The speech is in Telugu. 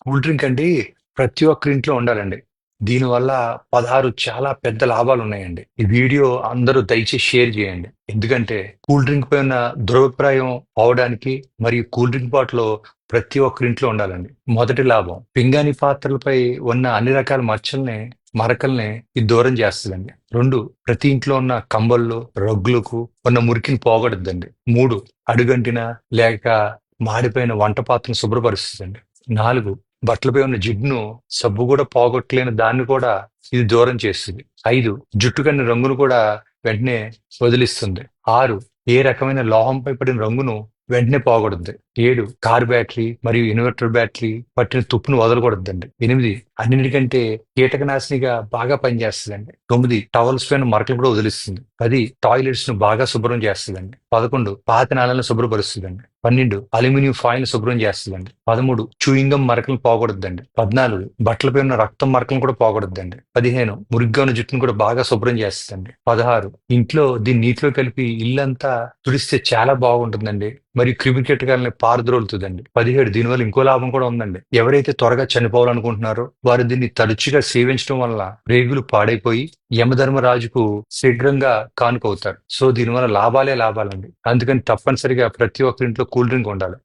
కూల్ డ్రింక్ అండి ప్రతి ఒక్కరి ఇంట్లో ఉండాలండి. దీనివల్ల 16 చాలా పెద్ద లాభాలున్నాయండి. ఈ వీడియో అందరూ దయచేసి షేర్ చేయండి. ఎందుకంటే కూల్ డ్రింక్ పై ఉన్న దురభిప్రాయం పోవడానికి మరియు కూల్ డ్రింక్ బాటిల్ ప్రతి ఒక్కరి ఇంట్లో ఉండాలండి. మొదటి లాభం పింగాణి పాత్రలపై ఉన్న అన్ని రకాల మరకల్ని ఇది దూరం చేస్తదండి. 2 ప్రతి ఇంట్లో ఉన్న కంబళ్ళు, రగ్గులకు ఉన్న మురికిని పోగొడుద్దండి. 3 అడుగంటిన లేక మాడిపోయిన వంట పాత్రను శుభ్రపరుస్తదండి. 4 బట్టలపై ఉన్న జిడ్డును సబ్బు కూడా పోగొట్టలేని దాన్ని కూడా ఇది దూరం చేస్తుంది. 5 జుట్టు కన్ని రంగును కూడా వెంటనే వదిలిస్తుంది. 6 ఏ రకమైన లోహంపై పడిన రంగును వెంటనే పోగొడుద్ది. 7 కార్ బ్యాటరీ మరియు ఇన్వర్టర్ బ్యాటరీ పట్టిన తుప్పును వదలకూడదండి. 8 అన్నిటికంటే కీటకనాశినిగా బాగా పనిచేస్తుందండి. 9 టవల్స్ పైన మరకలు కూడా వదిలిస్తుంది. 10 టాయిలెట్స్ ను బాగా శుభ్రం చేస్తుందండి. 11 పాత నాళాలను శుభ్రపరుస్తుందండి. 12 అల్యూమినియం ఫాయిల్ శుభ్రం చేస్తుందండి. 13 చూయింగం మరకలను పోగొడుద్దండి. 14 బట్టలపై ఉన్న రక్తం మరకలను కూడా పోగొడుద్దండి. 15 మురిగ్గా ఉన్న జుట్టును కూడా బాగా శుభ్రం చేస్తుందండి. 16 ఇంట్లో దీన్ని నీటిలో కలిపి ఇల్లంతా తుడిస్తే చాలా బాగుంటుందండి. మరియు క్రిమి కీటకాలని పారద్రోలుతుందండి. 17 దీనివల్ల ఇంకో లాభం కూడా ఉందండి. ఎవరైతే త్వరగా చనిపోవాలనుకుంటున్నారో వారు దీన్ని తరచుగా సేవించడం వల్ల రేగులు పాడైపోయి యమధర్మరాజుకు శీఘ్రంగా కానుకవుతారు. సో దీనివల్ల లాభాలే లాభాలండి. అందుకని తప్పనిసరిగా ప్రతి ఒక్కరి ఇంట్లో కూల్ డ్రింక్ ఉండాలి.